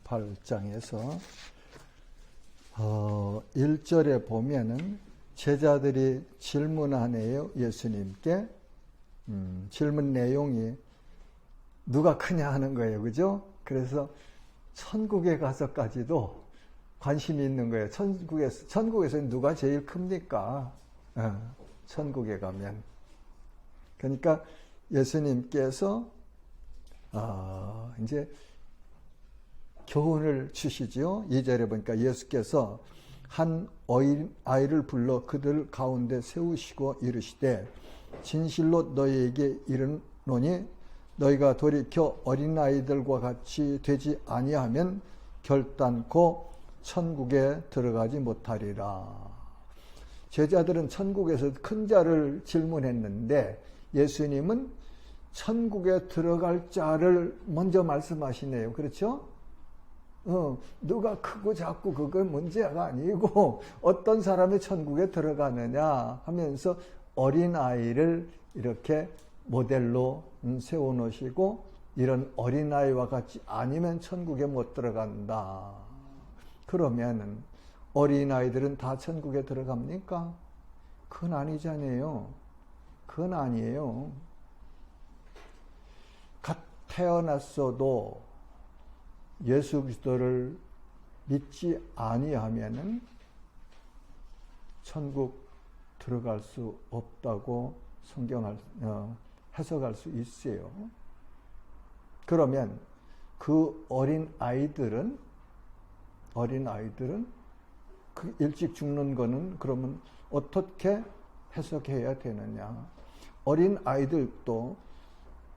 18장에서 1절에 보면은 제자들이 질문하네요. 예수님께. 질문 내용이 누가 크냐 하는 거예요. 그죠? 그래서 천국에 가서까지도 관심이 있는 거예요. 천국에서는 누가 제일 큽니까? 천국에 가면. 그러니까 예수님께서 이제 교훈을 주시죠. 2절에 보니까 예수께서 한 아이를 불러 그들 가운데 세우시고 이르시되 진실로 너희에게 이르노니 너희가 돌이켜 어린아이들과 같이 되지 아니하면 결단코 천국에 들어가지 못하리라. 제자들은 천국에서 큰 자를 질문했는데 예수님은 천국에 들어갈 자를 먼저 말씀하시네요. 그렇죠? 누가 크고 작고 그건 문제가 아니고 어떤 사람이 천국에 들어가느냐 하면서 어린아이를 이렇게 모델로 세워놓으시고 이런 어린아이와 같이 아니면 천국에 못 들어간다. 그러면 어린아이들은 다 천국에 들어갑니까? 그건 아니잖아요. 그건 아니에요. 갓 태어났어도 예수 그리스도를 믿지 아니하면은 천국 들어갈 수 없다고 해석할 수 있어요. 그러면 그 어린 아이들은 그 일찍 죽는 거는 그러면 어떻게 해석해야 되느냐? 어린 아이들도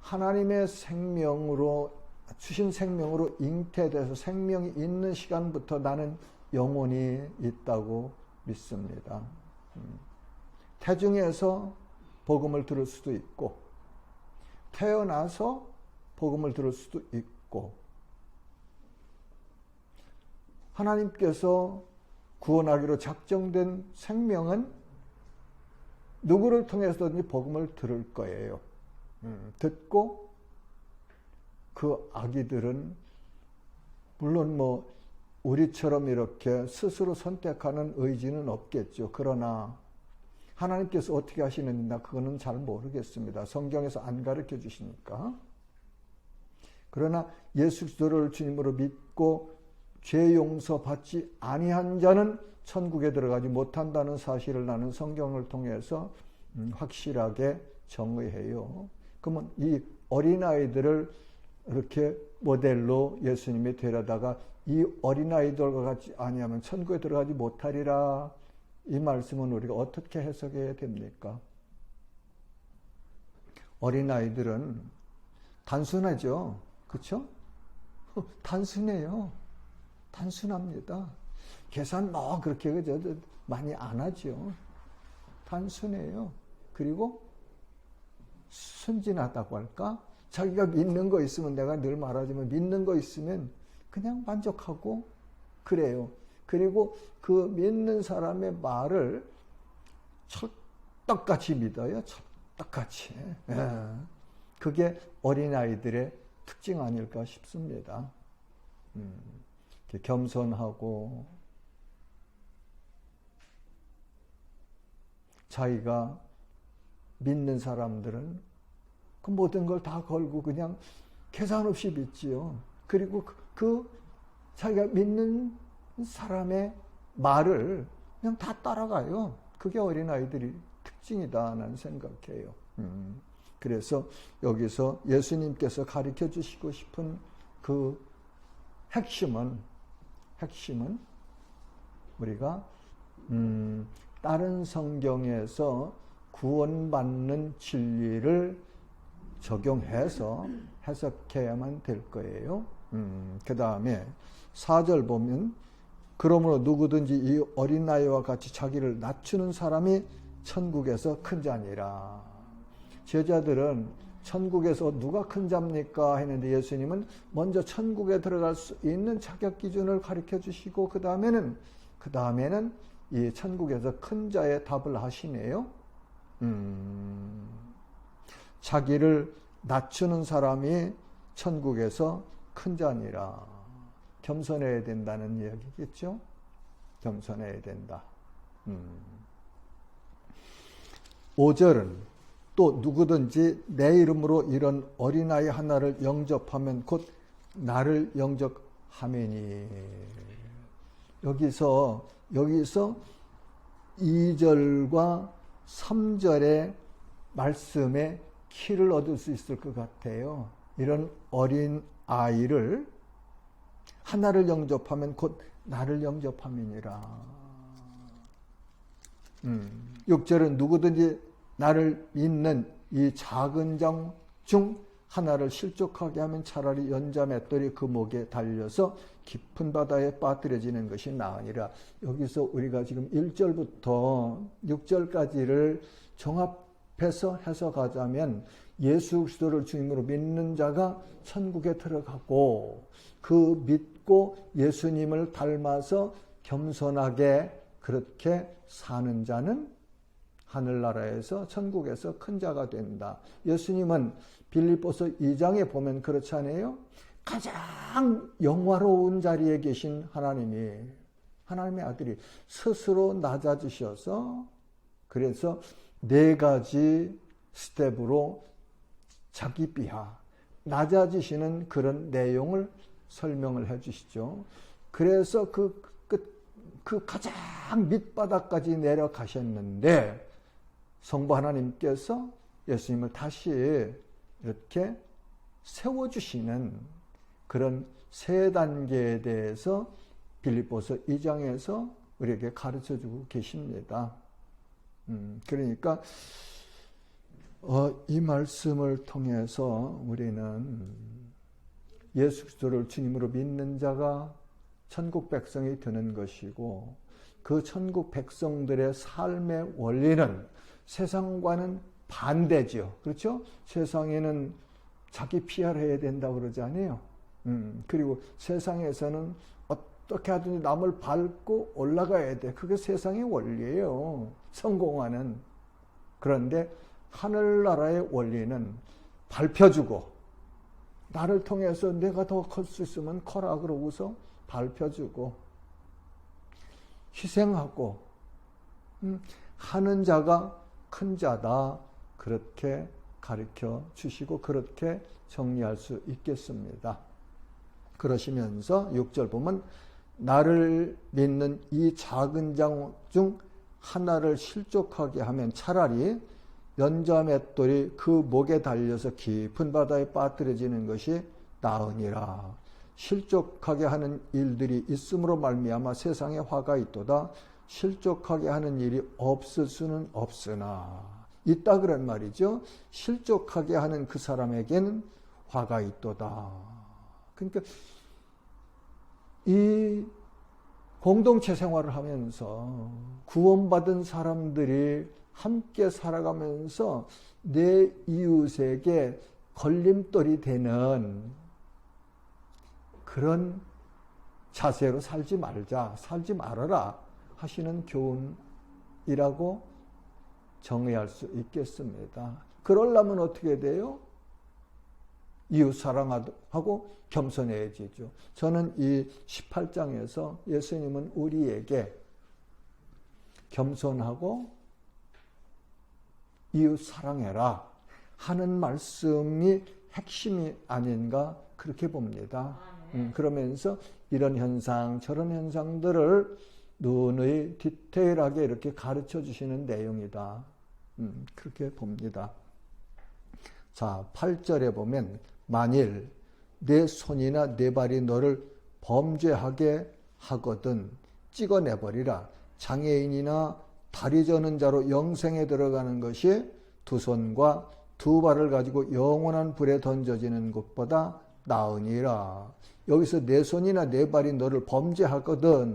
하나님의 생명으로 주신 생명으로 잉태돼서 생명이 있는 시간부터 나는 영혼이 있다고 믿습니다. 태중에서 복음을 들을 수도 있고 태어나서 복음을 들을 수도 있고 하나님께서 구원하기로 작정된 생명은 누구를 통해서든지 복음을 들을 거예요. 듣고 그 아기들은 물론 우리처럼 이렇게 스스로 선택하는 의지는 없겠죠. 그러나 하나님께서 어떻게 하시는지 그거는 잘 모르겠습니다. 성경에서 안 가르쳐 주시니까. 그러나 예수 그리스도를 주님으로 믿고 죄 용서 받지 아니한 자는 천국에 들어가지 못한다는 사실을 나는 성경을 통해서 확실하게 정의해요. 그러면 이 어린아이들을 이렇게 모델로 예수님이 데려다가 이 어린아이들과 같이 아니하면 천국에 들어가지 못하리라. 이 말씀은 우리가 어떻게 해석해야 됩니까? 어린아이들은 단순하죠. 그렇죠? 단순해요. 단순합니다. 계산 그렇게 많이 안 하죠. 단순해요. 그리고 순진하다고 할까? 자기가 믿는 거 있으면 내가 늘 말하지만 믿는 거 있으면 그냥 만족하고 그래요. 그리고 그 믿는 사람의 말을 찰떡같이 믿어요. 찰떡같이. 그게 어린아이들의 특징 아닐까 싶습니다. 겸손하고 자기가 믿는 사람들은 그 모든 걸 다 걸고 그냥 계산 없이 믿지요. 그리고 그 자기가 믿는 사람의 말을 그냥 다 따라가요. 그게 어린아이들이 특징이다 나는 생각해요. 그래서 여기서 예수님께서 가르쳐 주시고 싶은 그 핵심은 우리가 다른 성경에서 구원받는 진리를 적용해서 해석해야만 될 거예요. 그 다음에 4절 보면 그러므로 누구든지 이 어린아이와 같이 자기를 낮추는 사람이 천국에서 큰 자니라. 제자들은 천국에서 누가 큰 자입니까? 했는데 예수님은 먼저 천국에 들어갈 수 있는 자격 기준을 가르쳐 주시고 그 다음에는 이 천국에서 큰 자의 답을 하시네요. 자기를 낮추는 사람이 천국에서 큰 자니라. 겸손해야 된다는 이야기겠죠? 겸손해야 된다. 5절은 또 누구든지 내 이름으로 이런 어린아이 하나를 영접하면 곧 나를 영접하매니. 여기서 2절과 3절의 말씀에 키를 얻을 수 있을 것 같아요. 이런 어린 아이를 하나를 영접하면 곧 나를 영접함이니라. 6절은 누구든지 나를 믿는 이 작은 장 중 하나를 실족하게 하면 차라리 연자 맷돌이 그 목에 달려서 깊은 바다에 빠뜨려지는 것이 나으니라. 여기서 우리가 지금 1절부터 6절까지를 종합해서 해석하자면 예수 그리스도를 주님으로 믿는 자가 천국에 들어가고 그 믿고 예수님을 닮아서 겸손하게 그렇게 사는 자는 하늘나라에서 천국에서 큰 자가 된다. 예수님은 빌립보서 2장에 보면 그렇지 않아요? 가장 영화로운 자리에 계신 하나님의 아들이 스스로 낮아지셔서 그래서 4가지 스텝으로 자기 비하, 낮아지시는 그런 내용을 설명을 해 주시죠. 그래서 그 가장 밑바닥까지 내려가셨는데 성부 하나님께서 예수님을 다시 이렇게 세워주시는 그런 3단계에 대해서 빌립보서 2장에서 우리에게 가르쳐주고 계십니다. 그러니까 이 말씀을 통해서 우리는 예수 그리스도를 주님으로 믿는 자가 천국 백성이 되는 것이고 그 천국 백성들의 삶의 원리는 세상과는 반대죠. 그렇죠? 세상에는 자기 PR을 해야 된다고 그러지 않아요? 그리고 세상에서는 어떻게 하든지 남을 밟고 올라가야 돼. 그게 세상의 원리예요. 성공하는. 그런데 하늘나라의 원리는 밟혀주고 나를 통해서 내가 더 클 수 있으면 커라 그러고서 밟혀주고 희생하고 하는 자가 큰 자다. 그렇게 가르쳐 주시고 그렇게 정리할 수 있겠습니다. 그러시면서 6절 보면 나를 믿는 이 작은 장 중 하나를 실족하게 하면 차라리 연자 맷돌이 그 목에 달려서 깊은 바다에 빠뜨려지는 것이 나으니라. 실족하게 하는 일들이 있음으로 말미암아 세상에 화가 있도다. 실족하게 하는 일이 없을 수는 없으나 있다 그런 말이죠. 실족하게 하는 그 사람에게는 화가 있도다. 그러니까 이 공동체 생활을 하면서 구원받은 사람들이 함께 살아가면서 내 이웃에게 걸림돌이 되는 그런 자세로 살지 말아라 하시는 교훈이라고 정의할 수 있겠습니다. 그러려면 어떻게 돼요? 이웃 사랑하고 겸손해지죠. 저는 이 18장에서 예수님은 우리에게 겸손하고 이웃 사랑해라 하는 말씀이 핵심이 아닌가 그렇게 봅니다. 그러면서 이런 현상 저런 현상들을 누누이 디테일하게 이렇게 가르쳐 주시는 내용이다. 그렇게 봅니다. 자, 8절에 보면 만일 내 손이나 내 발이 너를 범죄하게 하거든 찍어내버리라. 장애인이나 다리 저는 자로 영생에 들어가는 것이 두 손과 두 발을 가지고 영원한 불에 던져지는 것보다 나으니라. 여기서 내 손이나 내 발이 너를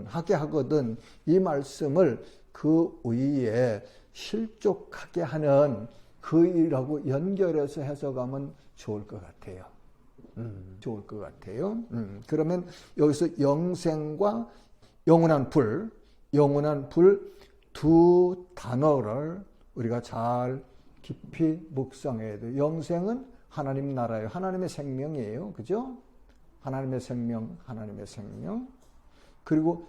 하게 하거든 이 말씀을 그 위에 실족하게 하는 그 일하고 연결해서 해석하면 좋을 것 같아요. 좋을 것 같아요. 그러면 여기서 영생과 영원한 불 두 단어를 우리가 잘 깊이 묵상해야 돼요. 영생은 하나님 나라예요. 하나님의 생명이에요. 그죠? 하나님의 생명, 하나님의 생명. 그리고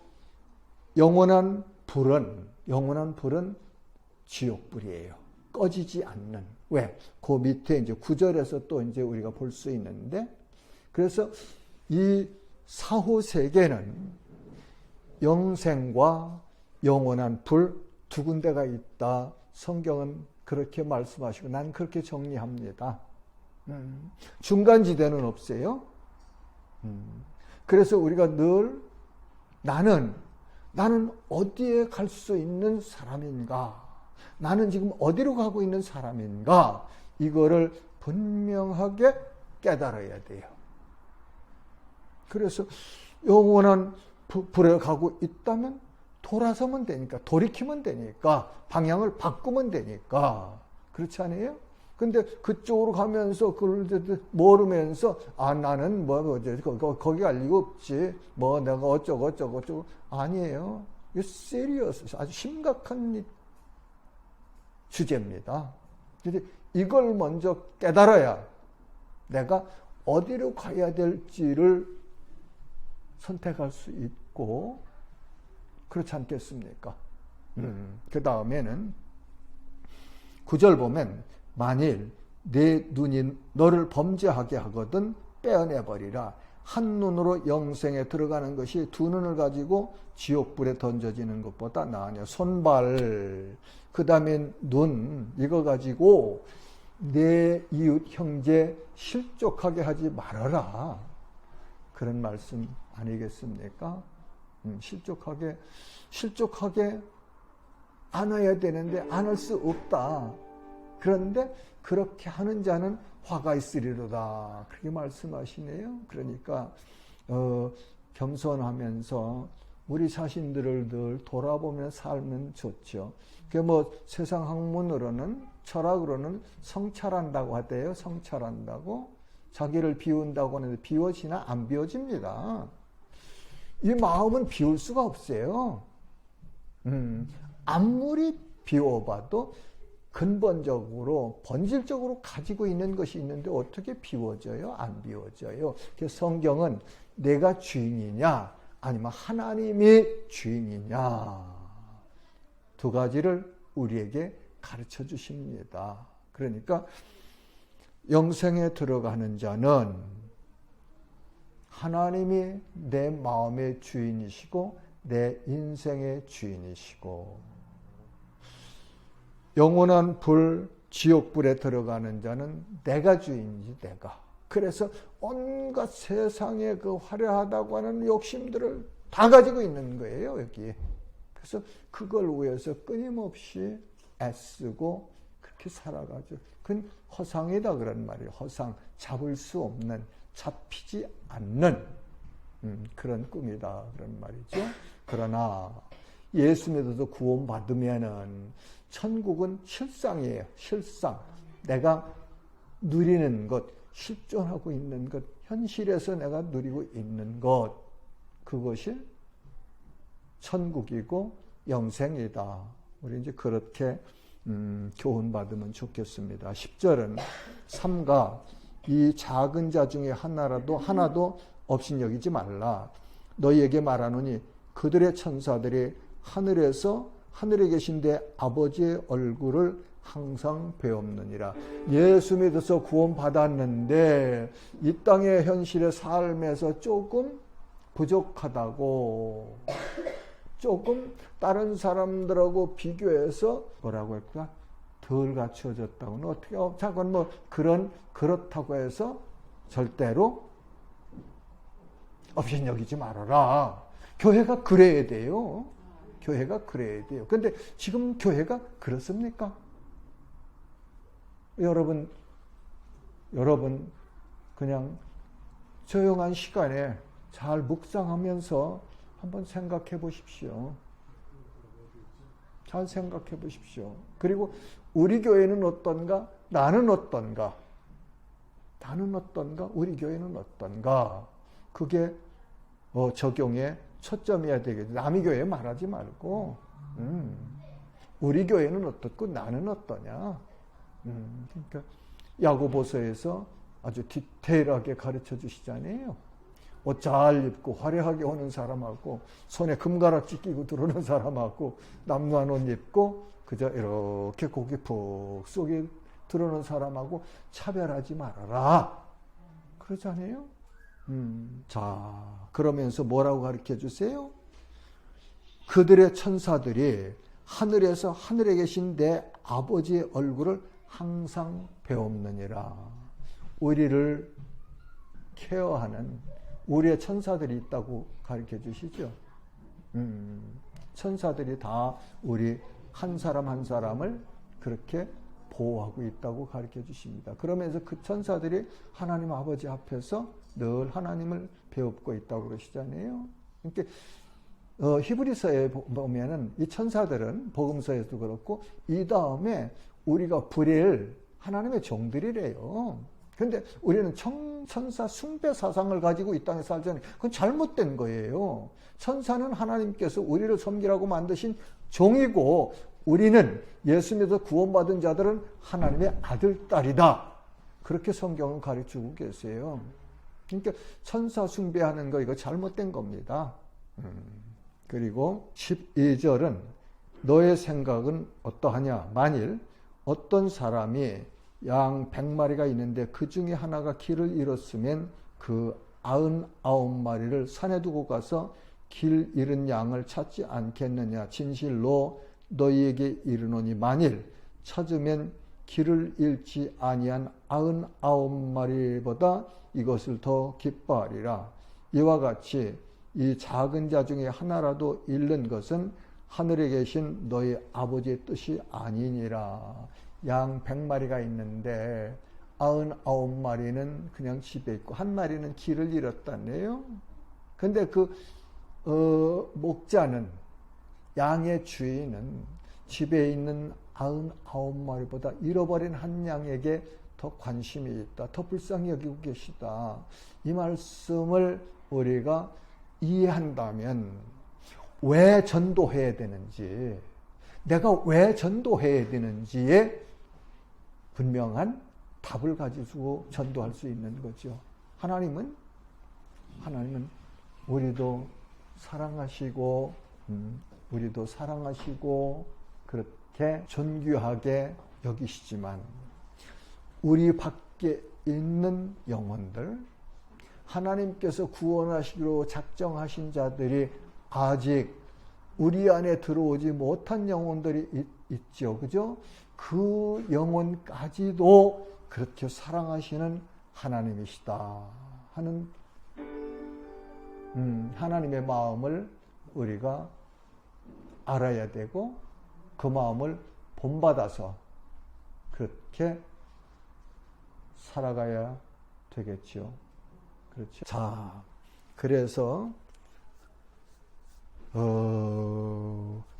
영원한 불은 지옥불이에요. 꺼지지 않는. 왜? 그 밑에 이제 9절에서 또 이제 우리가 볼 수 있는데, 그래서 이 사후 세계는 영생과 영원한 불 두 군데가 있다. 성경은 그렇게 말씀하시고 난 그렇게 정리합니다. 중간지대는 없어요. 그래서 우리가 늘 나는 어디에 갈 수 있는 사람인가? 나는 지금 어디로 가고 있는 사람인가? 이거를 분명하게 깨달아야 돼요. 그래서 영원한 불에 가고 있다면 돌아서면 되니까, 돌이키면 되니까, 방향을 바꾸면 되니까. 그렇지 않아요? 근데 그쪽으로 가면서 그걸 모르면서 나는 거기 갈 리가 없지. 내가 어쩌고 아니에요. 이 serious, 아주 심각한 주제입니다. 근데 이걸 먼저 깨달아야 내가 어디로 가야 될지를 선택할 수 있고, 그렇지 않겠습니까? 그 다음에는 9절 보면 만일 내 눈이 너를 범죄하게 하거든 빼어내버리라. 한 눈으로 영생에 들어가는 것이 두 눈을 가지고 지옥불에 던져지는 것보다 나으냐. 손발, 그 다음에 눈, 이거 가지고 내 이웃 형제 실족하게 하지 말아라. 그런 말씀 아니겠습니까? 실족하게 안아야 되는데 안을 수 없다. 그런데 그렇게 하는 자는 화가 있으리로다. 그렇게 말씀하시네요. 그러니까 겸손하면서 우리 자신들을 늘 돌아보며 살면 좋죠. 그 세상 학문으로는, 철학으로는 성찰한다고 하대요. 성찰한다고. 자기를 비운다고 하는데 비워지나? 안 비워집니다. 이 마음은 비울 수가 없어요. 아무리 비워봐도 근본적으로, 본질적으로 가지고 있는 것이 있는데 어떻게 비워져요? 안 비워져요. 그래서 성경은 내가 주인이냐, 아니면 하나님이 주인이냐, 두 가지를 우리에게 가르쳐 주십니다. 그러니까 영생에 들어가는 자는 하나님이 내 마음의 주인이시고 내 인생의 주인이시고, 영원한 불, 지옥불에 들어가는 자는 내가 주인이지, 내가. 그래서 온갖 세상의 그 화려하다고 하는 욕심들을 다 가지고 있는 거예요, 여기에. 그래서 그걸 위해서 끊임없이 애쓰고 그렇게 살아가죠. 그건 허상이다 그런 말이에요. 허상, 잡을 수 없는, 잡히지 않는 그런 꿈이다 그런 말이죠. 그러나 예수 믿어서 구원받으면은 천국은 실상이에요. 실상. 내가 누리는 것, 실존하고 있는 것, 현실에서 내가 누리고 있는 것, 그것이 천국이고 영생이다. 우리 이제 그렇게 교훈받으면 좋겠습니다. 10절은 삼가 이 작은 자 중에 하나도 업신여기지 말라. 너희에게 말하노니 그들의 천사들이 하늘에 계신 내 아버지의 얼굴을 항상 배웁느니라. 예수 믿어서 구원받았는데 이 땅의 현실의 삶에서 조금 부족하다고, 조금 다른 사람들하고 비교해서 뭐라고 할까? 덜 갖춰졌다고는 어떻게, 자건 그렇다고 해서 절대로 업신여기지 말아라. 교회가 그래야 돼요. 교회가 그래야 돼요. 근데 지금 교회가 그렇습니까? 여러분 그냥 조용한 시간에 잘 묵상하면서 한번 생각해 보십시오. 잘 생각해 보십시오. 그리고 우리 교회는 어떤가? 나는 어떤가? 우리 교회는 어떤가? 그게 적용의 초점이어야 되겠죠. 남의 교회 말하지 말고 우리 교회는 어떻고 나는 어떠냐. 그러니까 야고보서에서 아주 디테일하게 가르쳐 주시잖아요. 옷 잘 입고 화려하게 오는 사람하고 손에 금가락지 끼고 들어오는 사람하고 남루한 옷 입고 그저 이렇게 고개 푹 속에 들어오는 사람하고 차별하지 말아라. 그러잖아요. 자, 그러면서 뭐라고 가르쳐 주세요? 그들의 천사들이 하늘에서 하늘에 계신 내 아버지의 얼굴을 항상 배웁느니라. 우리를 케어하는 우리의 천사들이 있다고 가르쳐 주시죠. 천사들이 다 우리 한 사람 한 사람을 그렇게 보호하고 있다고 가르쳐 주십니다. 그러면서 그 천사들이 하나님 아버지 앞에서 늘 하나님을 배웁고 있다고 그러시잖아요. 그러니까 히브리서에 보면은 이 천사들은 복음서에도 그렇고 이 다음에 우리가 부릴 하나님의 종들이래요. 근데 우리는 천사 숭배 사상을 가지고 이 땅에 살잖아요. 그건 잘못된 거예요. 천사는 하나님께서 우리를 섬기라고 만드신 종이고 우리는 예수 믿어 구원받은 자들은 하나님의 아들, 딸이다. 그렇게 성경은 가르치고 계세요. 그러니까 천사 숭배하는 거 이거 잘못된 겁니다. 그리고 12절은 너의 생각은 어떠하냐? 만일 어떤 사람이 양 100마리가 있는데 그 중에 하나가 길을 잃었으면 그 99마리를 산에 두고 가서 길 잃은 양을 찾지 않겠느냐? 진실로 너희에게 이르노니 만일 찾으면 길을 잃지 아니한 99마리보다 이것을 더 기뻐하리라. 이와 같이 이 작은 자 중에 하나라도 잃는 것은 하늘에 계신 너희 아버지의 뜻이 아니니라. 양 100마리가 있는데 99마리는 그냥 집에 있고 한 마리는 길을 잃었다네요. 근데 그 목자는 양의 주인은 집에 있는 99마리보다 잃어버린 한 양에게 더 관심이 있다. 더 불쌍히 여기고 계시다. 이 말씀을 우리가 이해한다면 왜 전도해야 되는지, 내가 왜 전도해야 되는지에 분명한 답을 가지고 전도할 수 있는 거죠. 하나님은 우리도 사랑하시고 우리도 사랑하시고 그렇게 존귀하게 여기시지만 우리 밖에 있는 영혼들, 하나님께서 구원하시기로 작정하신 자들이 아직 우리 안에 들어오지 못한 영혼들이 있죠. 그죠? 그 영혼까지도 그렇게 사랑하시는 하나님이시다 하는 하나님의 마음을 우리가 알아야 되고 그 마음을 본받아서 그렇게 살아가야 되겠죠. 그렇죠. 자, 그래서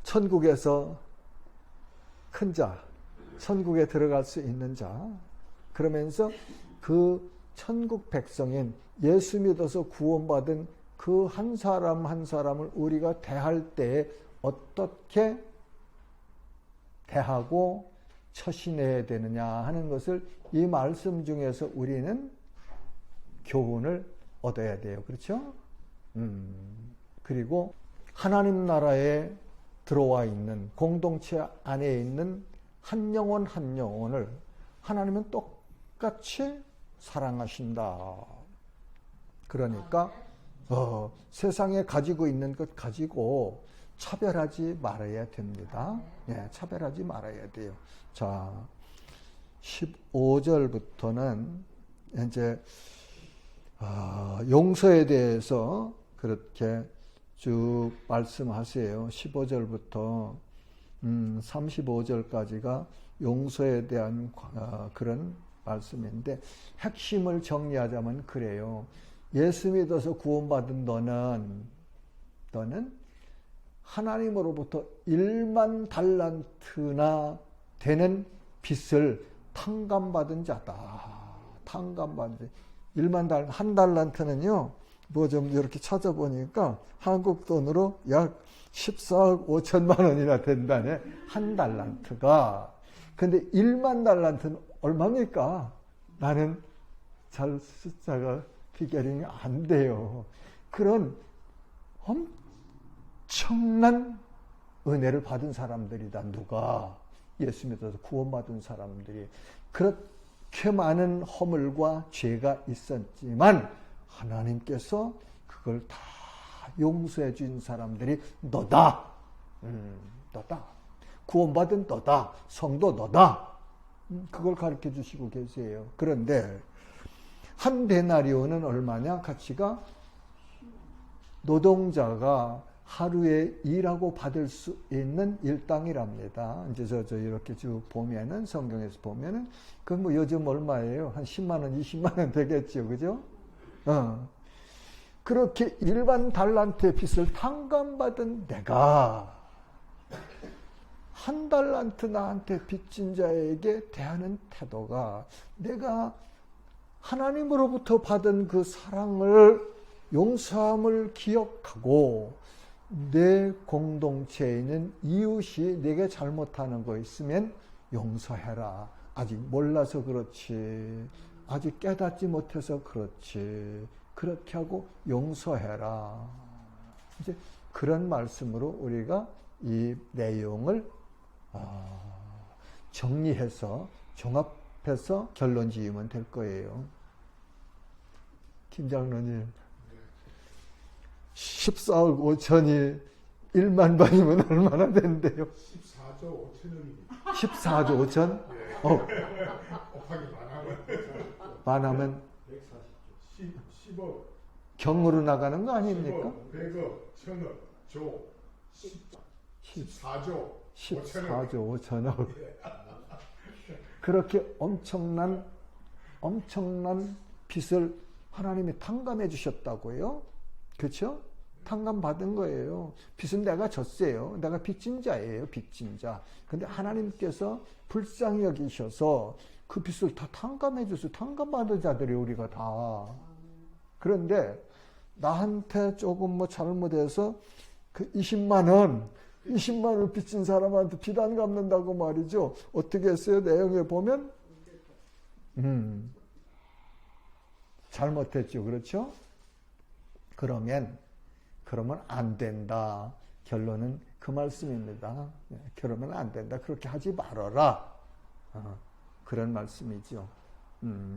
천국에서 큰 자, 천국에 들어갈 수 있는 자, 그러면서 그 천국 백성인 예수 믿어서 구원받은 그 한 사람 한 사람을 우리가 대할 때 어떻게 대하고 처신해야 되느냐 하는 것을 이 말씀 중에서 우리는 교훈을 얻어야 돼요. 그렇죠? 그리고 하나님 나라에 들어와 있는 공동체 안에 있는 한 영혼 한 영혼을 하나님은 똑같이 사랑하신다. 그러니까 세상에 가지고 있는 것 가지고 차별하지 말아야 됩니다. 예, 차별하지 말아야 돼요. 자, 15절부터는 이제 용서에 대해서 그렇게 쭉 말씀하세요. 15절부터 35절까지가 용서에 대한 그런 말씀인데 핵심을 정리하자면 그래요. 예수 믿어서 구원받은 너는 하나님으로부터 1만 달란트나 되는 빚을 탕감받은 자다. 탕감받은 1만 달란트, 한 달란트는요. 뭐 좀 이렇게 찾아보니까 한국 돈으로 약 14억 5천만 원이나 된다네. 한 달란트가. 근데 1만 달란트는 얼마입니까? 나는 잘 숫자가 피겨링이 안 돼요. 그런 엄청난 은혜를 받은 사람들이다. 누가? 예수 믿어서 구원받은 사람들이. 그렇게 많은 허물과 죄가 있었지만 하나님께서 그걸 다 용서해 준 사람들이 너다. 너다. 구원받은 너다. 성도 너다. 그걸 가르쳐 주시고 계세요. 그런데 한 데나리온은 얼마냐? 가치가 노동자가 하루에 일하고 받을 수 있는 일당이랍니다. 이제 저 이렇게 쭉 보면은, 성경에서 보면은, 그 뭐 요즘 얼마예요? 한 10만원, 20만원 되겠죠. 그죠? 그렇게 일반 달란트의 빚을 탕감받은 내가 한 달란트 나한테 빚진 자에게 대하는 태도가 내가 하나님으로부터 받은 그 사랑을, 용서함을 기억하고 내 공동체에 있는 이웃이 내게 잘못하는 거 있으면 용서해라. 아직 몰라서 그렇지. 아직 깨닫지 못해서 그렇지. 그렇게 하고 용서해라. 이제 그런 말씀으로 우리가 이 내용을 정리해서 종합해서 결론 지으면 될 거예요. 김 장로님, 14억 5천이 1만 번이면 얼마나 된대요? 14조 5천원입니다. 14조 5천? 곱하기 만하면 140조. 10억. 경으로 나가는 거 아닙니까? 10억, 100억, 1000억, 조, 14조 14조 5천억. 그렇게 엄청난 빚을 하나님이 탕감해 주셨다고요? 그렇죠? 탕감 받은 거예요. 빚은 내가 졌어요. 내가 빚진 자예요. 빚진 자. 근데 하나님께서 불쌍히 여기셔서 그 빚을 다 탕감해 주세요. 탕감 받은 자들이 우리가 다. 그런데 나한테 조금 뭐 잘못해서 그 20만 원 빚진 사람한테 빚 안 갚는다고 말이죠. 어떻게 했어요? 내용에 보면 잘못했죠. 그렇죠? 그러면 안 된다. 결론은 그 말씀입니다. 그러면 안 된다. 그렇게 하지 말아라. 그런 말씀이죠.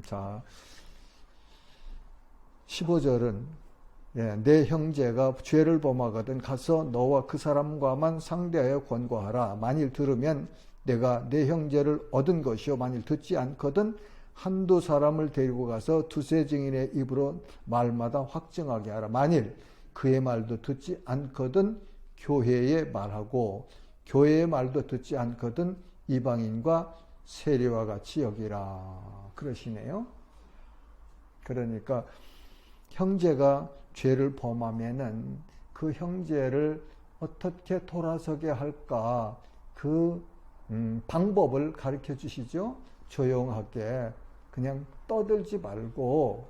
자, 15절은 내 형제가 죄를 범하거든 가서 너와 그 사람과만 상대하여 권고하라. 만일 들으면 내가 내 형제를 얻은 것이요 만일 듣지 않거든 한두 사람을 데리고 가서 두세 증인의 입으로 말마다 확증하게 하라. 만일 그의 말도 듣지 않거든 교회에 말하고 교회의 말도 듣지 않거든 이방인과 세리와 같이 여기라. 그러시네요. 그러니까 형제가 죄를 범하면은 그 형제를 어떻게 돌아서게 할까? 그 방법을 가르쳐 주시죠. 조용하게 그냥 떠들지 말고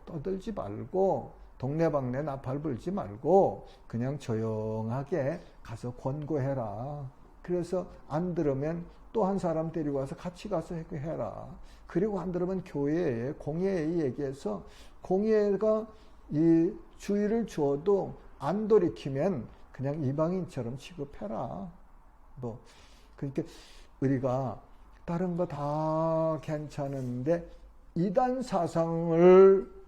동네방네 나팔 불지 말고 그냥 조용하게 가서 권고해라. 그래서 안 들으면 또 한 사람 데리고 와서 같이 가서 해라. 그리고 안 들으면 교회에 공예에 얘기해서 공예가 이 주의를 주어도 안 돌이키면 그냥 이방인처럼 취급해라. 뭐 그러니까 우리가 다른 거 다 괜찮은데 이단 사상을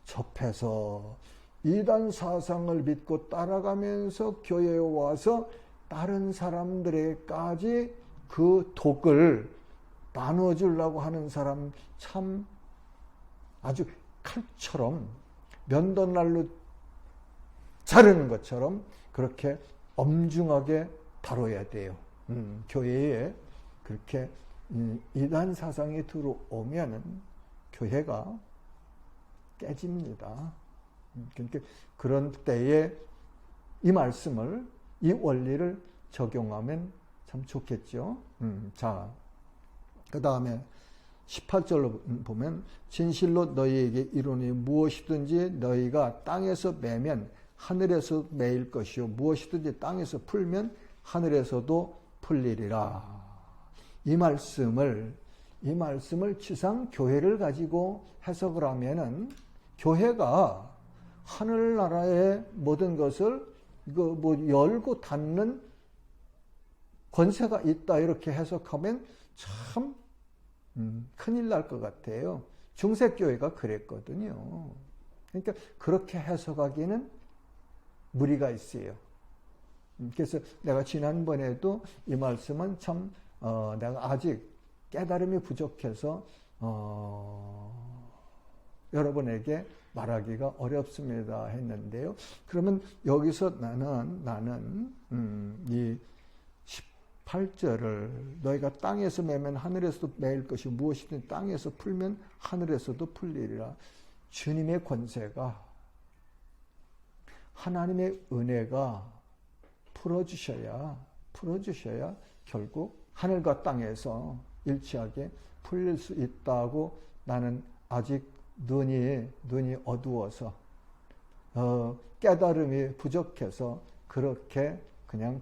접해서 이단 사상을 믿고 따라가면서 교회에 와서 다른 사람들에게까지 그 독을 나눠주려고 하는 사람 참 아주 칼처럼 면도날로 자르는 것처럼 그렇게 엄중하게 다뤄야 돼요. 교회에 그렇게 이단 사상이 들어오면은 교회가 깨집니다. 그러니까 그런 때에 이 말씀을, 이 원리를 적용하면 참 좋겠죠. 자, 그 다음에 18절로 보면 진실로 너희에게 이르노니 무엇이든지 너희가 땅에서 매면 하늘에서 매일 것이요 무엇이든지 땅에서 풀면 하늘에서도 풀리리라. 이 말씀을 지상 교회를 가지고 해석을 하면은 교회가 하늘나라의 모든 것을 이거 뭐 열고 닫는 권세가 있다 이렇게 해석하면 참 큰일 날 것 같아요. 중세교회가 그랬거든요. 그러니까 그렇게 해석하기는 무리가 있어요. 그래서 내가 지난번에도 이 말씀은 참 내가 아직 깨달음이 부족해서 여러분에게 말하기가 어렵습니다 했는데요. 그러면 여기서 나는 이 18절을 너희가 땅에서 매면 하늘에서도 매일 것이 무엇이든 땅에서 풀면 하늘에서도 풀리리라. 주님의 권세가 하나님의 은혜가 풀어주셔야 결국 하늘과 땅에서 일치하게 풀릴 수 있다고 나는 아직 눈이 어두워서 깨달음이 부족해서 그렇게 그냥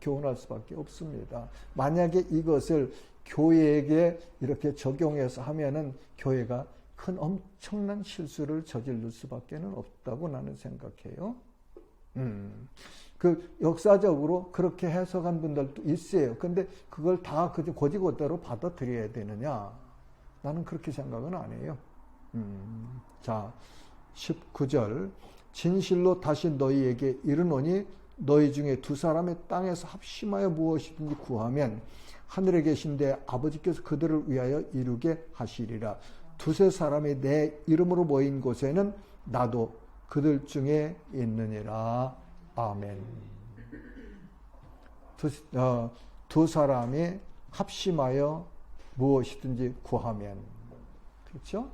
교훈할 수밖에 없습니다. 만약에 이것을 교회에게 이렇게 적용해서 하면은 교회가 큰 엄청난 실수를 저지를 수밖에 없다고 나는 생각해요. 그 역사적으로 그렇게 해석한 분들도 있어요. 근데 그걸 다 고지고대로 받아들여야 되느냐? 나는 그렇게 생각은 안 해요. 자, 19절. 진실로 다시 너희에게 이르노니 너희 중에 두 사람의 땅에서 합심하여 무엇이든지 구하면 하늘에 계신데 아버지께서 그들을 위하여 이루게 하시리라. 두세 사람이 내 이름으로 모인 곳에는 나도 그들 중에 있느니라. 아멘. 두 사람이 합심하여 무엇이든지 구하면, 그렇죠?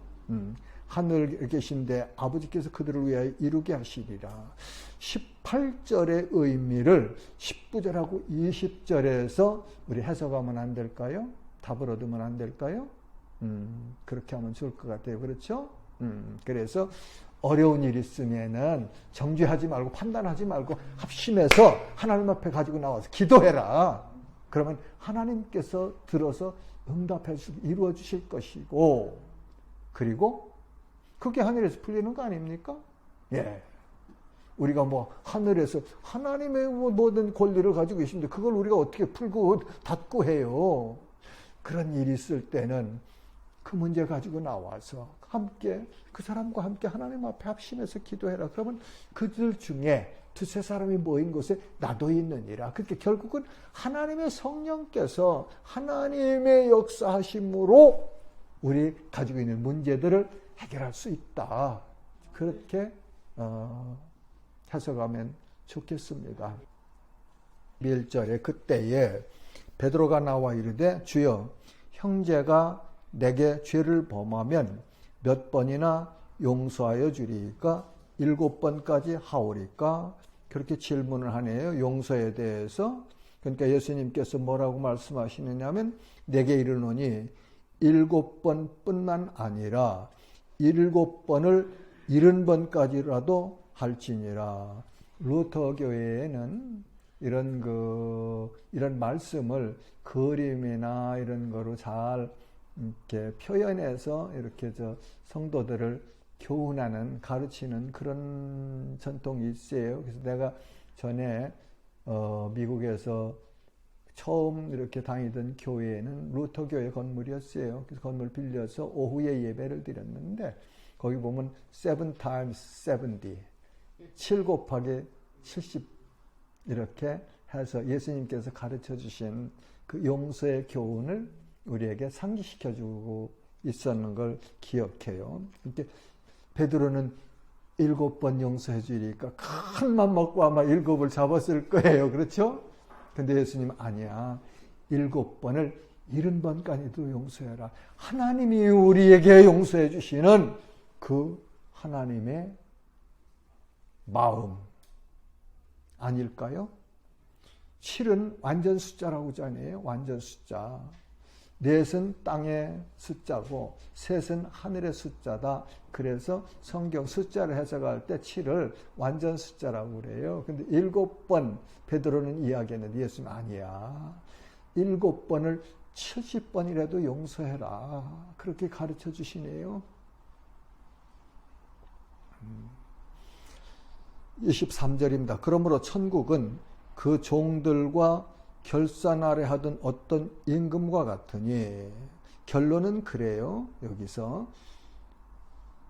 하늘에 계신데 아버지께서 그들을 위하여 이루게 하시리라. 18절의 의미를 19절하고 20절에서 우리 해석하면 안 될까요? 답을 얻으면 안 될까요? 그렇게 하면 좋을 것 같아요. 그렇죠? 그래서 어려운 일 있으면은 정죄하지 말고 판단하지 말고 합심해서 하나님 앞에 가지고 나와서 기도해라. 그러면 하나님께서 들어서 응답해 주시고 이루어 주실 것이고, 그리고 그게 하늘에서 풀리는 거 아닙니까? 예. 우리가 뭐 하늘에서 하나님의 모든 권리를 가지고 계신데 그걸 우리가 어떻게 풀고 닫고 해요. 그런 일이 있을 때는 그 문제 가지고 나와서 함께 그 사람과 함께 하나님 앞에 합심해서 기도해라. 그러면 그들 중에 두세 사람이 모인 곳에 나도 있느니라. 그렇게 결국은 하나님의 성령께서 하나님의 역사하심으로 우리 가지고 있는 문제들을 해결할 수 있다. 그렇게 해석하면 좋겠습니다. 1절에 그때에 베드로가 나와 이르되 주여 형제가 내게 죄를 범하면 몇 번이나 용서하여 주리까? 7번까지 하오리까? 그렇게 질문을 하네요. 용서에 대해서. 그러니까 예수님께서 뭐라고 말씀하시느냐면 내게 이르노니 7번뿐만 아니라 7번을 70번까지라도 할지니라. 루터 교회에는 이런 말씀을 그림이나 이런 거로 잘 이렇게 표현해서 이렇게 성도들을 교훈하는, 가르치는 그런 전통이 있어요. 그래서 내가 전에 미국에서 처음 이렇게 다니던 교회는 루터 교회 건물이었어요. 그래서 건물 빌려서 오후에 예배를 드렸는데 거기 보면 7 times 70, 7 곱하기 70 이렇게 해서 예수님께서 가르쳐 주신 그 용서의 교훈을 우리에게 상기시켜주고 있었는 걸 기억해요. 이렇게 베드로는 7번 용서해 주니까 큰 맘 먹고 아마 7을 잡았을 거예요. 그렇죠? 근데 예수님 아니야. 7번을 70번까지도 용서해라. 하나님이 우리에게 용서해 주시는 그 하나님의 마음 아닐까요? 7은 완전 숫자라고 하잖아요. 완전 숫자. 넷은 땅의 숫자고 셋은 하늘의 숫자다. 그래서 성경 숫자를 해석할 때 7을 완전 숫자라고 그래요. 근데 7번 베드로는 이야기했는데 예수님 아니야. 7번을 70번이라도 용서해라. 그렇게 가르쳐 주시네요. 23절입니다. 그러므로 천국은 그 종들과 결산하려 하던 어떤 임금과 같으니, 결론은 그래요. 여기서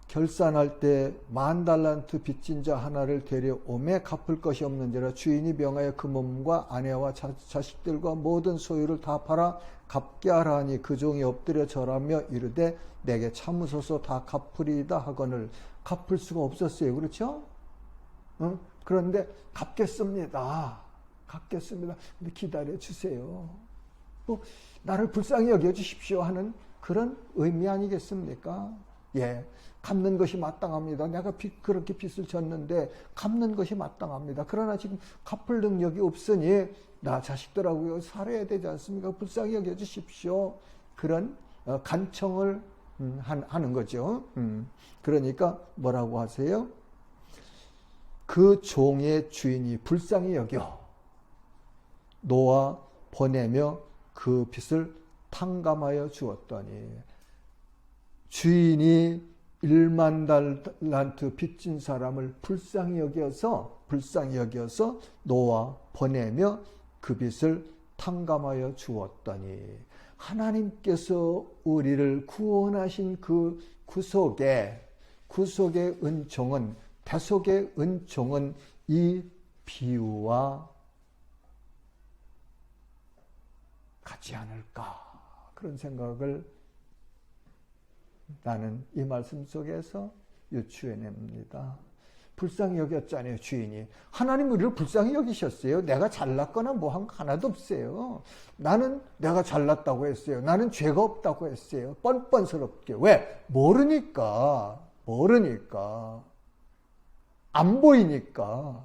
결산할 때 10,000달란트 빚진 자 하나를 데려오매 갚을 것이 없는지라 주인이 명하여 그 몸과 아내와 자식들과 모든 소유를 다 팔아 갚게 하라 하니 그 종이 엎드려 절하며 이르되 내게 참으소서 다 갚으리이다 하거늘 갚을 수가 없었어요. 그렇죠? 그런데 갚겠습니다. 근데 기다려 주세요. 나를 불쌍히 여겨 주십시오 하는 그런 의미 아니겠습니까? 예, 갚는 것이 마땅합니다. 내가 그렇게 빚을 졌는데 갚는 것이 마땅합니다. 그러나 지금 갚을 능력이 없으니 나 자식들하고 살아야 되지 않습니까? 불쌍히 여겨 주십시오. 그런 간청을 하는 거죠. 그러니까 뭐라고 하세요? 그 종의 주인이 불쌍히 여겨 놓아 보내며 그 빚을 탕감하여 주었더니, 주인이 10,000달란트 빚진 사람을 불쌍히 여겨서 놓아 보내며 그 빚을 탕감하여 주었더니, 하나님께서 우리를 구원하신 그 구속의 은총은, 대속의 은총은 이 비유와 같지 않을까, 그런 생각을 나는 이 말씀 속에서 유추해냅니다. 불쌍히 여겼잖아요, 주인이. 하나님 우리를 불쌍히 여기셨어요. 내가 잘났거나 뭐 한 거 하나도 없어요. 나는 내가 잘났다고 했어요. 나는 죄가 없다고 했어요. 뻔뻔스럽게. 왜? 모르니까. 안 보이니까.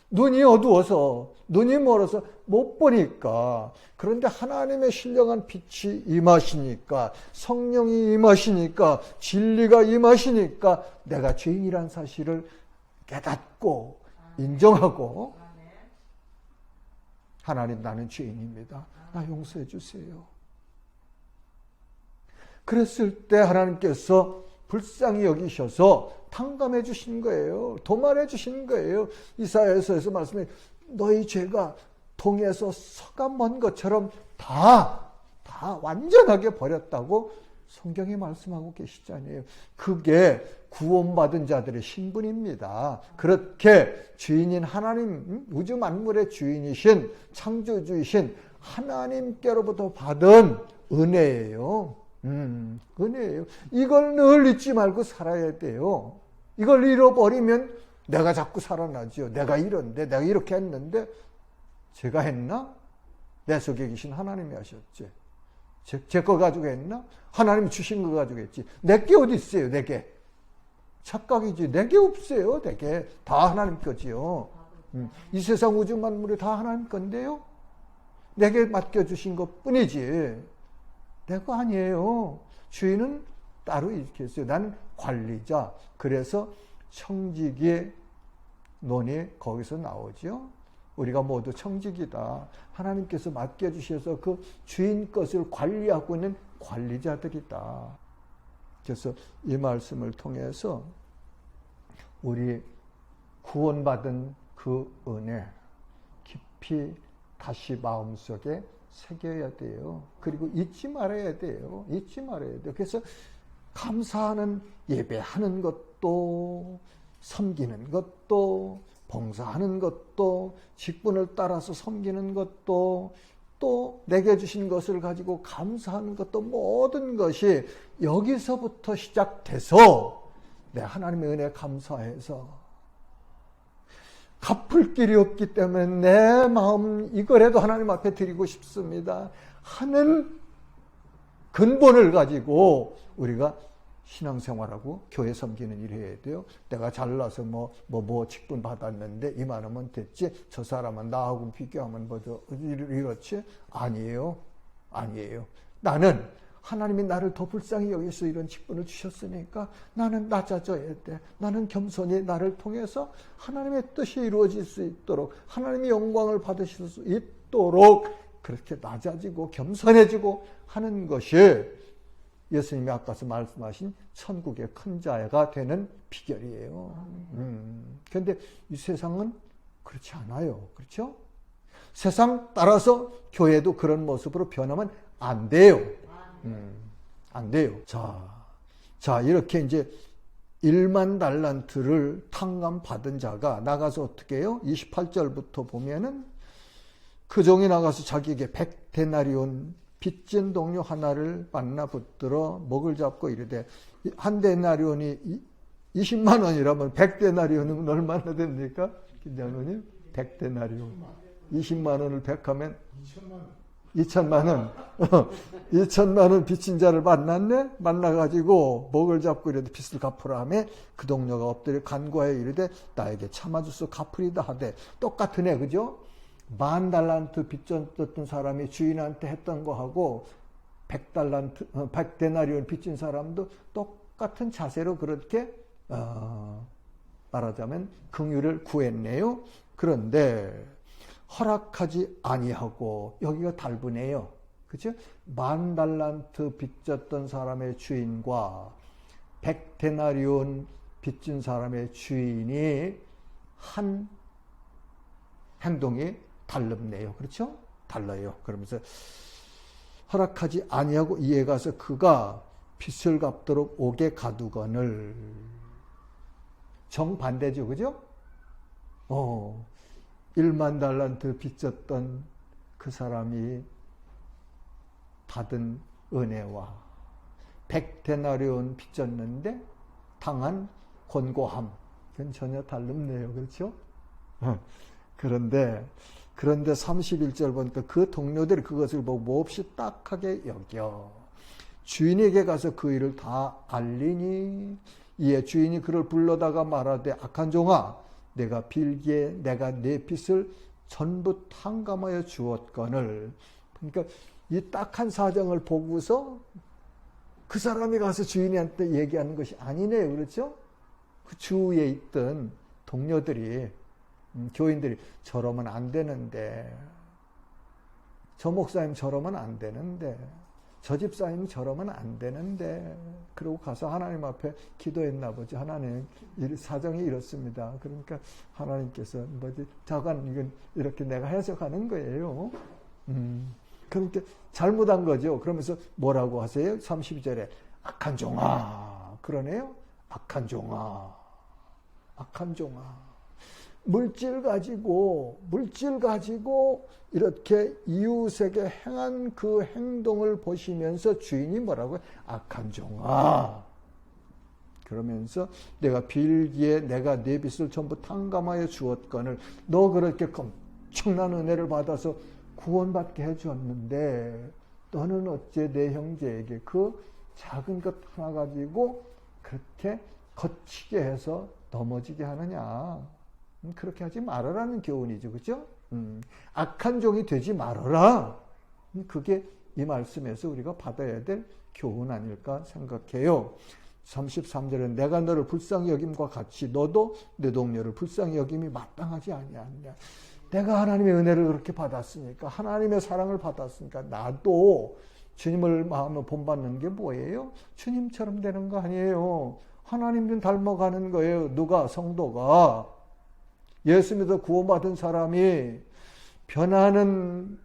눈이 어두워서, 눈이 멀어서 못 보니까. 그런데 하나님의 신령한 빛이 임하시니까, 성령이 임하시니까, 진리가 임하시니까 내가 죄인이란 사실을 깨닫고 인정하고, 하나님 나는 죄인입니다. 나 용서해 주세요. 그랬을 때 하나님께서 불쌍히 여기셔서 탕감해 주신 거예요. 도말해 주신 거예요. 이사야서에서 말씀해, 너희 죄가 동에서 서가 먼 것처럼 다 완전하게 버렸다고 성경이 말씀하고 계시잖아요. 그게 구원받은 자들의 신분입니다. 그렇게 주인인 하나님, 우주 만물의 주인이신, 창조주이신 하나님께로부터 받은 은혜예요. 은혜예요. 이걸 늘 잊지 말고 살아야 돼요. 이걸 잃어버리면 내가 자꾸 살아나죠. 내가 이런데, 내가 이렇게 했는데, 제가 했나? 내 속에 계신 하나님이 하셨지. 제 거 가지고 했나? 하나님이 주신 거 가지고 했지. 내게 어디 있어요, 내게? 착각이지. 내게 없어요, 내게. 다 하나님 거지요. 이 세상 우주 만물이 다 하나님 건데요. 내게 맡겨주신 것 뿐이지. 내 거 아니에요. 주인은 따로 이렇게 했어요. 나는 관리자. 그래서 청지기의 논이 거기서 나오죠. 우리가 모두 청지기다. 하나님께서 맡겨주셔서 그 주인 것을 관리하고 있는 관리자들이다. 그래서 이 말씀을 통해서 우리 구원받은 그 은혜 깊이 다시 마음속에 새겨야 돼요. 그리고 잊지 말아야 돼요. 그래서 감사하는 예배하는 것도, 섬기는 것도, 봉사하는 것도, 직분을 따라서 섬기는 것도, 또 내게 주신 것을 가지고 감사하는 것도, 모든 것이 여기서부터 시작돼서 내 하나님의 은혜에 감사해서, 갚을 길이 없기 때문에 내 마음 이거라도 하나님 앞에 드리고 싶습니다 하는 근본을 가지고 우리가 신앙생활하고 교회 섬기는 일을 해야 돼요. 내가 잘나서 뭐 직분 받았는데 이만하면 됐지, 저 사람은 나하고 비교하면 이렇지? 아니에요. 나는 하나님이 나를 더 불쌍히 여기서 이런 직분을 주셨으니까 나는 낮아져야 돼. 나는 겸손히 나를 통해서 하나님의 뜻이 이루어질 수 있도록, 하나님의 영광을 받으실 수 있도록 그렇게 낮아지고 겸손해지고 하는 것이 예수님이 아까서 말씀하신 천국의 큰 자가 되는 비결이에요. 그런데 이 세상은 그렇지 않아요. 그렇죠? 세상 따라서 교회도 그런 모습으로 변하면 안 돼요. 안 돼요. 자, 이렇게 이제 1만 달란트를 탕감받은 자가 나가서 어떻게 해요? 28절부터 보면은 그 종이 나가서 자기에게 100데나리온 빚진 동료 하나를 만나 붙들어 목을 잡고 이르되, 한 데나리온이 20만 원이라면 100데나리온은 얼마나 됩니까? 김장로님? 100데나리온. 20만 원을 100하면 2천만 원. 2천만 원 빚진 자를 만났네? 만나가지고 목을 잡고 이르되 빚을 갚으라 하며 그 동료가 엎드려 간구하여 이르되 나에게 참아주소 갚으리다 하되, 똑같은 애, 그죠? 10,000달란트 빚졌던 사람이 주인한테 했던 거하고 100데나리온 빚진 사람도 똑같은 자세로 그렇게 말하자면 긍휼을 구했네요. 그런데 허락하지 아니하고, 여기가 달분해요. 그죠? 10,000달란트 빚졌던 사람의 주인과 100데나리온 빚진 사람의 주인이 한 행동이 달릅네요. 그렇죠? 달라요. 그러면서 허락하지 아니하고 이에 가서 그가 빚을 갚도록 옥에 가두거늘. 정반대죠. 그죠? 1만 달란트 빚졌던 그 사람이 받은 은혜와 100데나리온 빚졌는데 당한 곤고함, 그건 전혀 다릅네요. 그렇죠? 그런데 31절 보니까 그 동료들이 그것을 보고 몹시 딱하게 여겨 주인에게 가서 그 일을 다 알리니, 이에 주인이 그를 불러다가 말하되, 악한 종아, 내가 빌기에 내가 내 빚을 전부 탕감하여 주었거늘. 그러니까 이 딱한 사정을 보고서 그 사람이 가서 주인한테 얘기하는 것이 아니네요. 그렇죠? 그 주위에 있던 동료들이, 교인들이 저러면 안 되는데, 저 목사님 저러면 안 되는데, 저 집사님 저러면 안 되는데, 그러고 가서 하나님 앞에 기도했나 보지. 하나님, 사정이 이렇습니다. 그러니까 하나님께서 저건 이건 이렇게 내가 해석하는 거예요. 그러니까 잘못한 거죠. 그러면서 뭐라고 하세요? 32절에 악한 종아. 그러네요. 악한 종아. 악한 종아. 물질 가지고 이렇게 이웃에게 행한 그 행동을 보시면서 주인이 뭐라고요? 악한 종아. 그러면서 내가 빌기에 내가 내 빚을 전부 탕감하여 주었거늘. 너 그렇게 엄청난 은혜를 받아서 구원받게 해주었는데 너는 어째 내 형제에게 그 작은 것 하나 가지고 그렇게 거치게 해서 넘어지게 하느냐. 그렇게 하지 말아라는 교훈이죠. 그죠? 악한 종이 되지 말아라. 그게 이 말씀에서 우리가 받아야 될 교훈 아닐까 생각해요. 33절은 내가 너를 불쌍히 여김과 같이 너도 내 동료를 불쌍히 여김이 마땅하지 아니하느냐. 내가 하나님의 은혜를 그렇게 받았으니까, 하나님의 사랑을 받았으니까 나도 주님을 마음으로 본받는 게 뭐예요? 주님처럼 되는 거 아니에요. 하나님 좀 닮아가는 거예요. 누가? 성도가. 예수 믿어 구원받은 사람이 변하는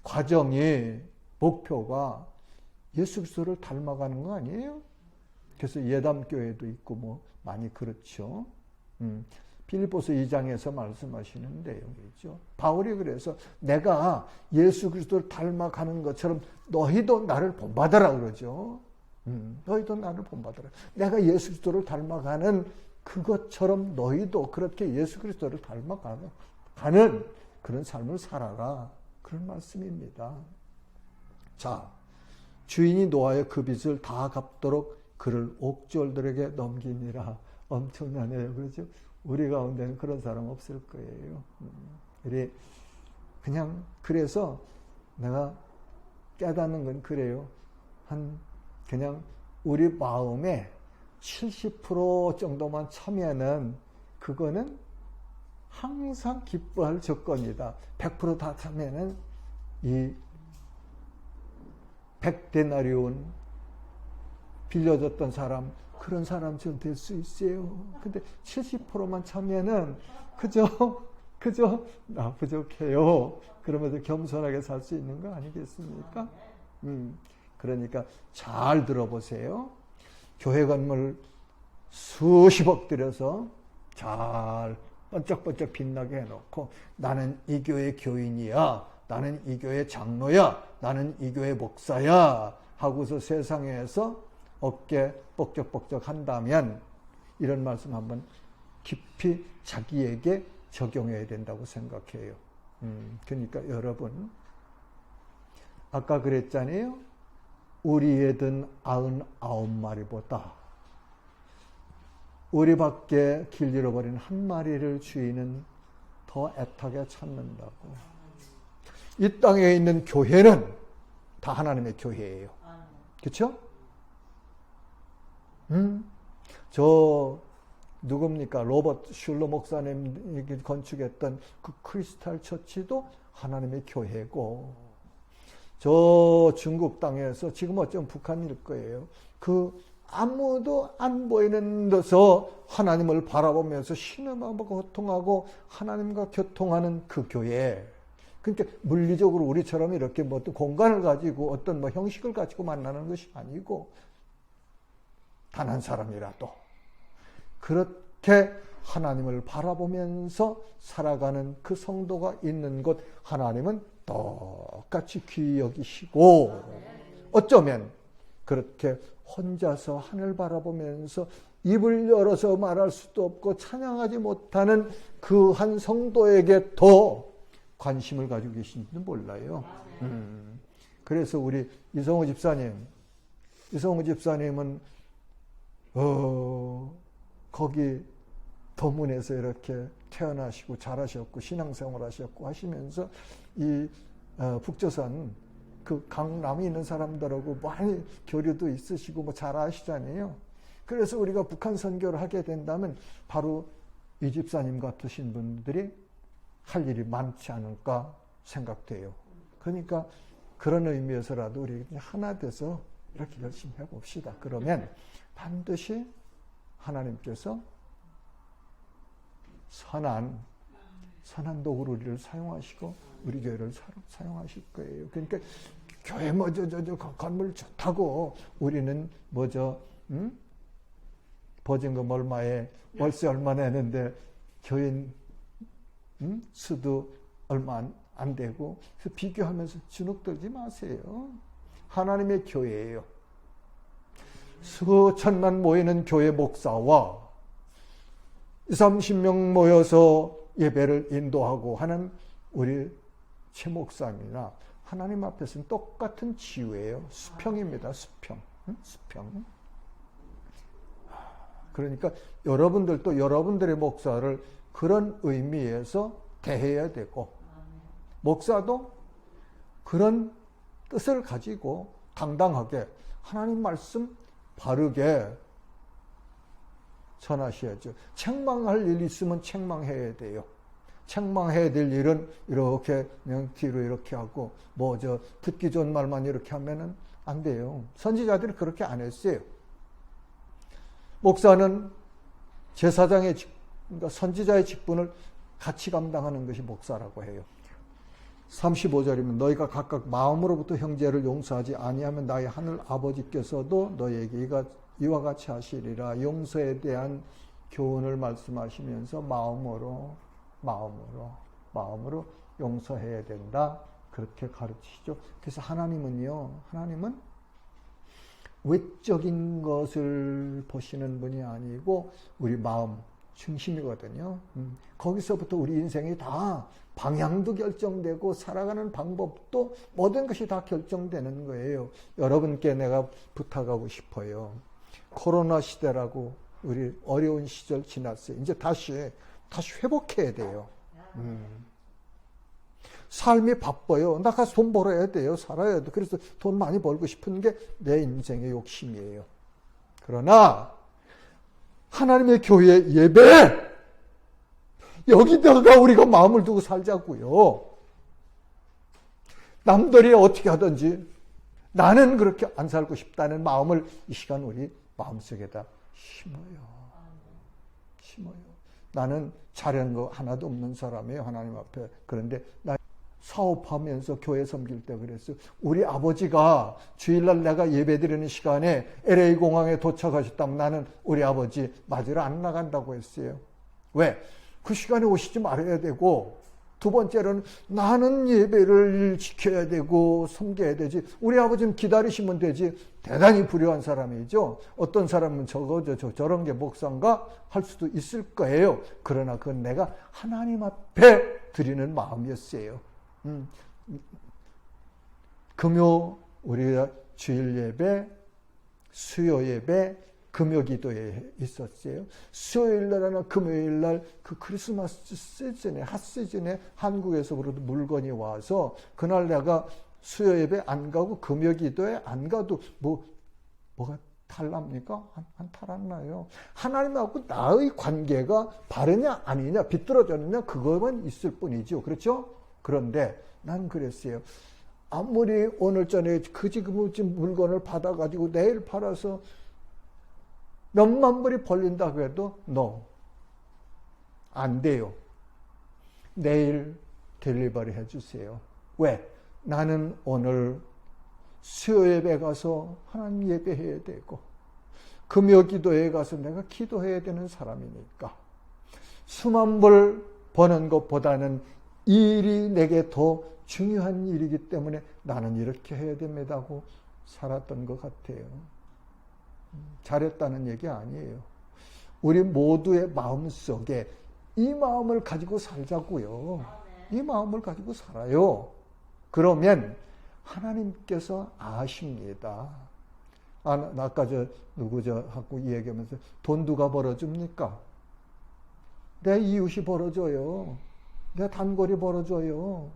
과정이, 목표가 예수 그리스도를 닮아가는 거 아니에요? 그래서 예담교회도 있고 뭐 많이 그렇죠. 빌립보서 2장에서 말씀하시는 내용이죠. 바울이 그래서 내가 예수 그리스도를 닮아가는 것처럼 너희도 나를 본받아라 그러죠. 너희도 나를 본받아라. 내가 예수 그리스도를 닮아가는 그것처럼 너희도 그렇게 예수 그리스도를 닮아가는 그런 삶을 살아라. 그런 말씀입니다. 자, 주인이 노하여 그 빚을 다 갚도록 그를 옥졸들에게 넘기니라. 엄청나네요. 그렇죠? 우리 가운데는 그런 사람 없을 거예요. 우리 그냥 그래서 내가 깨닫는 건 그래요. 그냥 우리 마음에 70% 정도만 차면은 그거는 항상 기뻐할 조건이다. 100% 다 차면은 이 100데나리온 빌려줬던 사람, 그런 사람처럼 될 수 있어요. 근데 70%만 참여는 그저 나 부족해요. 그러면서 겸손하게 살 수 있는 거 아니겠습니까? 그러니까 잘 들어보세요. 교회 건물 수십억 들여서 잘 번쩍번쩍 빛나게 해놓고 나는 이 교회 교인이야, 나는 이 교회 장로야, 나는 이 교회 목사야 하고서 세상에서 어깨 뻑적뻑적 한다면 이런 말씀 한번 깊이 자기에게 적용해야 된다고 생각해요. 그러니까 여러분, 아까 그랬잖아요. 우리에 든 99마리보다 우리 밖에 길 잃어버린 한 마리를 주인은 더 애타게 찾는다고. 이 땅에 있는 교회는 다 하나님의 교회예요. 그렇죠? 저 누굽니까? 로버트 슐러 목사님이 건축했던 그 크리스탈 처치도 하나님의 교회고, 저 중국 땅에서 지금 어쩌면 북한일 거예요. 그 아무도 안 보이는 데서 하나님을 바라보면서 신음하고 고통하고 하나님과 교통하는 그 교회. 그러니까 물리적으로 우리처럼 이렇게 뭐 또 공간을 가지고 어떤 뭐 형식을 가지고 만나는 것이 아니고, 단 한 사람이라도 그렇게 하나님을 바라보면서 살아가는 그 성도가 있는 곳, 하나님은 똑같이 귀히 여기시고, 어쩌면 그렇게 혼자서 하늘 바라보면서 입을 열어서 말할 수도 없고 찬양하지 못하는 그 한 성도에게 더 관심을 가지고 계신지는 몰라요. 그래서 우리 이성우 집사님은 거기 도문에서 이렇게 태어나시고 자라셨고 신앙생활 하셨고 하시면서 이 북조선 그 강남에 있는 사람들하고 많이 교류도 있으시고 뭐 잘 아시잖아요. 그래서 우리가 북한 선교를 하게 된다면 바로 이 집사님 같으신 분들이 할 일이 많지 않을까 생각돼요. 그러니까 그런 의미에서라도 우리 하나 돼서 이렇게 열심히 해봅시다. 그러면 반드시 하나님께서 선한 도구로 우리를 사용하시고 우리 교회를 사용하실 거예요. 그러니까 교회 건물 좋다고 우리는 보증금 얼마에 월세 얼마 내는데 교인 수도 얼마 안 되고, 그래서 비교하면서 주눅들지 마세요. 하나님의 교회예요. 수천만 모이는 교회 목사와 30명 모여서 예배를 인도하고 하는 우리 최 목사님이나 하나님 앞에서는 똑같은 지위예요. 수평입니다. 수평. 그러니까 여러분들도 여러분들의 목사를 그런 의미에서 대해야 되고, 목사도 그런 뜻을 가지고 당당하게 하나님 말씀 바르게 전하셔야죠. 책망할 일 있으면 책망해야 돼요. 책망해야 될 일은 이렇게 그냥 뒤로 이렇게 하고 듣기 좋은 말만 이렇게 하면은 안 돼요. 선지자들이 그렇게 안 했어요. 목사는 제사장의 그러니까 선지자의 직분을 같이 감당하는 것이 목사라고 해요. 35절이면 너희가 각각 마음으로부터 형제를 용서하지 아니하면 나의 하늘 아버지께서도 너희에게 이와 같이 하시리라. 용서에 대한 교훈을 말씀하시면서 마음으로 용서해야 된다. 그렇게 가르치시죠. 그래서 하나님은 외적인 것을 보시는 분이 아니고 우리 마음 중심이거든요. 거기서부터 우리 인생이 다 방향도 결정되고 살아가는 방법도 모든 것이 다 결정되는 거예요. 여러분께 내가 부탁하고 싶어요. 코로나 시대라고 우리 어려운 시절 지났어요. 이제 다시 회복해야 돼요. 삶이 바빠요. 나 가서 돈 벌어야 돼요. 살아야 돼. 그래서 돈 많이 벌고 싶은 게 내 인생의 욕심이에요. 그러나 하나님의 교회 예배, 여기다가 우리가 마음을 두고 살자고요. 남들이 어떻게 하든지 나는 그렇게 안 살고 싶다는 마음을 이 시간 우리 마음속에다 심어요. 나는 잘하는 거 하나도 없는 사람이에요. 하나님 앞에. 그런데 나 사업하면서 교회 섬길 때 그랬어요. 우리 아버지가 주일날 내가 예배드리는 시간에 LA 공항에 도착하셨다면 나는 우리 아버지 맞으러 안 나간다고 했어요. 왜? 그 시간에 오시지 말아야 되고, 두 번째로는 나는 예배를 지켜야 되고 섬겨야 되지. 우리 아버지는 기다리시면 되지. 대단히 불효한 사람이죠. 어떤 사람은 저런 게 목사인가 할 수도 있을 거예요. 그러나 그건 내가 하나님 앞에 드리는 마음이었어요. 금요 우리가 주일 예배, 수요 예배, 금요 기도에 있었어요. 수요일 날이나 금요일 날 그 크리스마스 시즌에, 핫 시즌에 한국에서부터 물건이 와서 그날 내가 수요 예배 안 가고 금요 기도에 안 가도 뭐가 탈납니까? 안 탈았나요? 하나님하고 나의 관계가 바르냐 아니냐, 비뚤어졌느냐 그것만 있을 뿐이죠. 그렇죠? 그런데 난 그랬어요. 아무리 오늘 전에 지금 물건을 받아가지고 내일 팔아서 몇만 불이 벌린다고 해도 안 돼요. 내일 딜리버리 해주세요. 왜? 나는 오늘 수요 예배 가서 하나님 예배해야 되고 금요 기도에 가서 내가 기도해야 되는 사람이니까 수만 불 버는 것보다는 이 일이 내게 더 중요한 일이기 때문에 나는 이렇게 해야 됩니다고 살았던 것 같아요. 잘했다는 얘기 아니에요. 우리 모두의 마음속에 이 마음을 가지고 살자고요. 이 마음을 가지고 살아요. 그러면 하나님께서 아십니다. 아까 하고 얘기하면서 돈 누가 벌어줍니까? 내 이웃이 벌어줘요. 내 단골이 벌어줘요.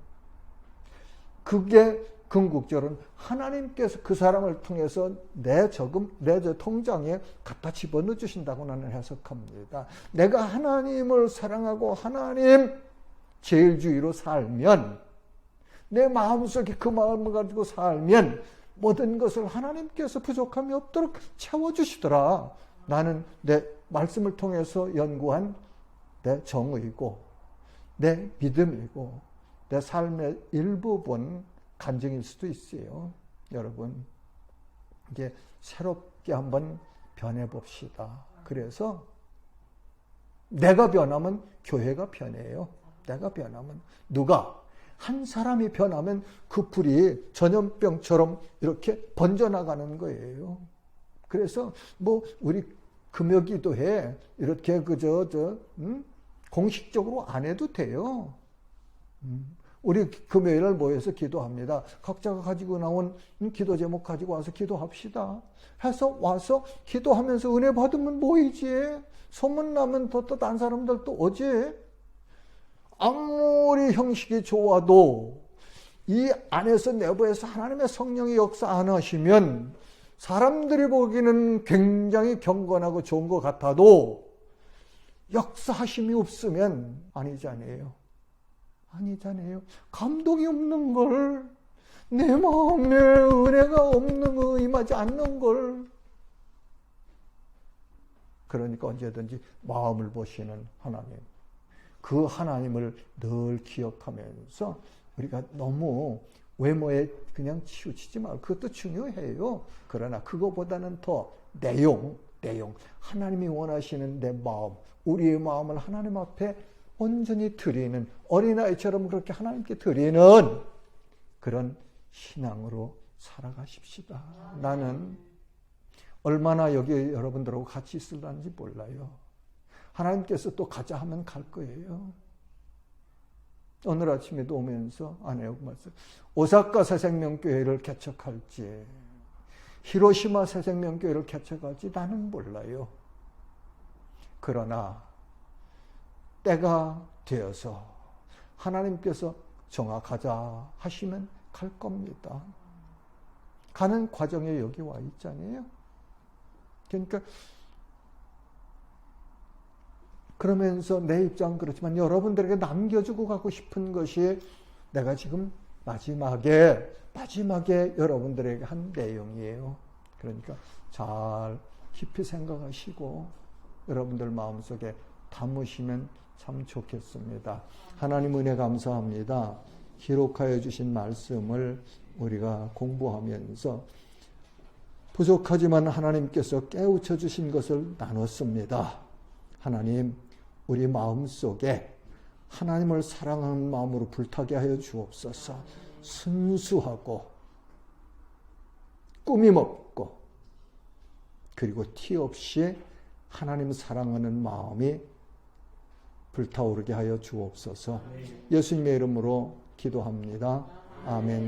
그게 궁극적으로는 하나님께서 그 사람을 통해서 내 통장에 갖다 집어넣어 주신다고 나는 해석합니다. 내가 하나님을 사랑하고 하나님 제일주의로 살면, 내 마음속에 그 마음을 가지고 살면 모든 것을 하나님께서 부족함이 없도록 채워주시더라. 나는 내 말씀을 통해서 연구한 내 정의고 내 믿음이고 내 삶의 일부분 간증일 수도 있어요. 여러분, 이제 새롭게 한번 변해봅시다. 그래서 내가 변하면 교회가 변해요. 내가 변하면. 누가? 한 사람이 변하면 그 불이 전염병처럼 이렇게 번져나가는 거예요. 그래서 우리 금요기도회 이렇게 공식적으로 안 해도 돼요. 우리 금요일날 모여서 기도합니다. 각자가 가지고 나온 기도 제목 가지고 와서 기도합시다. 해서 와서 기도하면서 은혜 받으면 모이지. 소문나면 또 다른 사람들도 오지. 아무리 형식이 좋아도 이 안에서 내부에서 하나님의 성령이 역사 안 하시면 사람들이 보기에는 굉장히 경건하고 좋은 것 같아도 역사하심이 없으면 아니잖아요. 감동이 없는 걸, 내 마음에 은혜가 없는 거, 임하지 않는 걸. 그러니까 언제든지 마음을 보시는 하나님, 그 하나님을 늘 기억하면서 우리가 너무 외모에 그냥 치우치지 말고, 그것도 중요해요. 그러나 그거보다는 더 내용, 하나님이 원하시는 내 마음, 우리의 마음을 하나님 앞에 온전히 드리는, 어린아이처럼 그렇게 하나님께 드리는 그런 신앙으로 살아가십시다. 나는 얼마나 여기 여러분들하고 같이 있으려는지 몰라요. 하나님께서 또 가자 하면 갈 거예요. 오늘 아침에도 오면서 아내하고 말씀, 오사카 새생명교회를 개척할지 히로시마 새생명교회를 개척할지 나는 몰라요. 그러나 때가 되어서 하나님께서 정확하자 하시면 갈 겁니다. 가는 과정에 여기 와 있잖아요. 그러니까 그러면서 내 입장은 그렇지만 여러분들에게 남겨주고 가고 싶은 것이 내가 지금 마지막에 여러분들에게 한 내용이에요. 그러니까 잘 깊이 생각하시고 여러분들 마음속에 담으시면 참 좋겠습니다. 하나님 은혜 감사합니다. 기록하여 주신 말씀을 우리가 공부하면서 부족하지만 하나님께서 깨우쳐 주신 것을 나눴습니다. 하나님, 우리 마음속에 하나님을 사랑하는 마음으로 불타게 하여 주옵소서. 순수하고 꾸밈 없고 그리고 티 없이 하나님 사랑하는 마음이 불타오르게 하여 주옵소서. 예수님의 이름으로 기도합니다. 아멘.